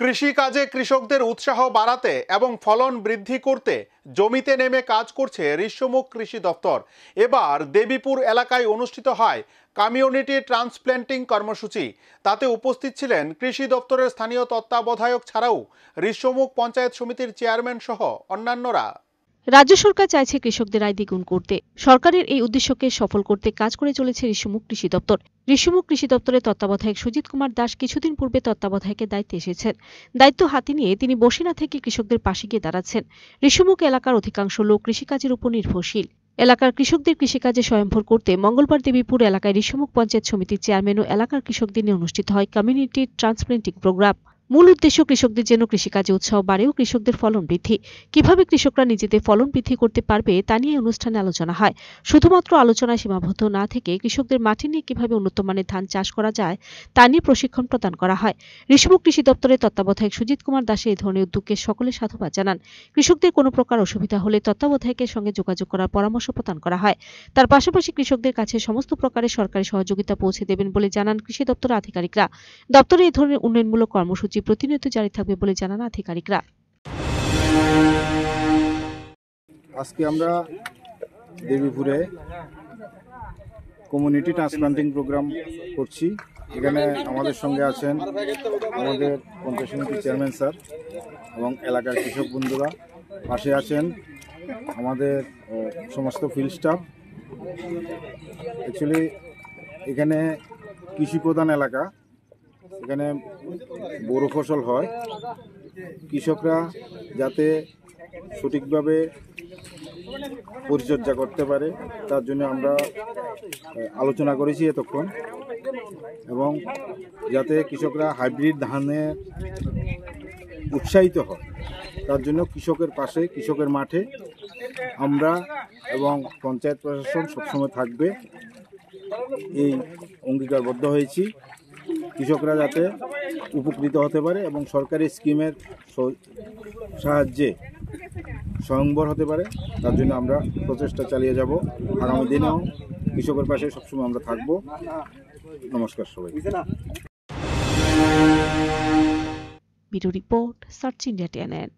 কৃষিকাজে কৃষকদের উৎসাহ বাড়াতে এবং ফলন বৃদ্ধি করতে জমিতে নেমে কাজ করছে ঋষ্যমুখ কৃষি দপ্তর। এবার দেবীপুর এলাকায় অনুষ্ঠিত হয় কমিউনিটি ট্রান্সপ্ল্যান্টিং কর্মসূচি। তাতে উপস্থিত ছিলেন কৃষি দপ্তরের স্থানীয় তত্ত্বাবধায়ক ছাড়াও ঋষ্যমুখ পঞ্চায়েত সমিতির চেয়ারম্যান সহ অন্যান্যরা। রাজ্য সরকার চাইছে কৃষকদের আয় দ্বিগুণ করতে। সরকারের এই উদ্দেশ্যকে সফল করতে কাজ করে চলেছে ঋষ্যমুখ কৃষি দপ্তর। ঋষ্যমুখ কৃষি দপ্তরের তত্ত্বাবধায়ক সুজিত কুমার দাস কিছুদিন পূর্বে তত্ত্বাবধায়কের দায়িত্বে এসেছেন। দায়িত্ব হাতে নিয়ে তিনি বসে না থেকে কৃষকদের পাশে গিয়ে দাঁড়াচ্ছেন। ঋষ্যমুখ এলাকার অধিকাংশ লোক কৃষিকাজের উপর নির্ভরশীল। এলাকার কৃষকদের কৃষিকাজে স্বয়ংভর করতে মঙ্গলবার দেবীপুর এলাকায় ঋষ্যমুখ পঞ্চায়েত সমিতির চেয়ারম্যান ও এলাকার কৃষকদের নিয়ে অনুষ্ঠিত হয় কমিউনিটি ট্রান্সপ্ল্যান্টিং প্রোগ্রাম। মূল উদ্দেশ্য কৃষকদের যেন কৃষিকাজে উৎসাহ বাড়ে ও কৃষকদের ফলন বৃদ্ধি। কিভাবে কৃষকরা নিজেদের ফলন বৃদ্ধি করতে পারবে তা নিয়ে অনুষ্ঠানে আলোচনা হয়। শুধুমাত্র আলোচনায় সীমাবদ্ধ না থেকে কৃষকদের মাঠে নিয়ে কিভাবে উন্নত মানের ধান চাষ করা যায় তা নিয়ে প্রশিক্ষণ প্রদান করা হয়। ঋষ্যমুখ কৃষি দপ্তরের তত্ত্বাবধায়ক সুজিত কুমার দাস এই ধরনের উদ্যোগকে সকলে সাধুবাদ জানান। কৃষকদের কোনো প্রকার অসুবিধা হলে তত্ত্বাবধায়কের সঙ্গে যোগাযোগ করার পরামর্শ প্রদান করা হয়। তার পাশাপাশি কৃষকদের কাছে সমস্ত প্রকারের সরকারি সহযোগিতা পৌঁছে দেবেন বলে জানান কৃষি দপ্তরের আধিকারিকরা। দপ্তরে এই ধরনের উন্নয়নমূলক কর্মসূচি প্রতিনিয়ত জারি থাকবে বলে জানান আধিকারিকরা। আজকে আমরা দেবীপুরে কমিউনিটি ট্রান্সপ্ল্যান্টিং প্রোগ্রাম করছি। এখানে আমাদের সঙ্গে আছেন আমাদের পঞ্চায়েত সমিতির চেয়ারম্যান স্যার এবং এলাকার কৃষক বন্ধুরা। পাশে আছেন আমাদের সমস্ত ফিল্ড স্টাফ। অ্যাকচুয়ালি এখানে কৃষি প্রধান এলাকা, এখানে বড় ফসল হয়। কৃষকরা যাতে সঠিকভাবে পরিচর্যা করতে পারে তার জন্য আমরা আলোচনা করেছি এতক্ষণ, এবং যাতে কৃষকরা হাইব্রিড ধানে উৎসাহিত হয় তার জন্য কৃষকের পাশে, কৃষকের মাঠে আমরা এবং পঞ্চায়েত প্রশাসন সবসময় থাকবে, এই অঙ্গীকারবদ্ধ হয়েছি। কৃষকরা যাতে উপকৃত হতে পারে এবং সরকারি স্কিমের সাহায্যে স্বয়ংবর হতে পারে তার জন্য আমরা প্রচেষ্টা চালিয়ে যাব। আগামী দিনেও কৃষকের পাশে সবসময় আমরা থাকব। নমস্কার সবাই। Bureau report, search India TNN।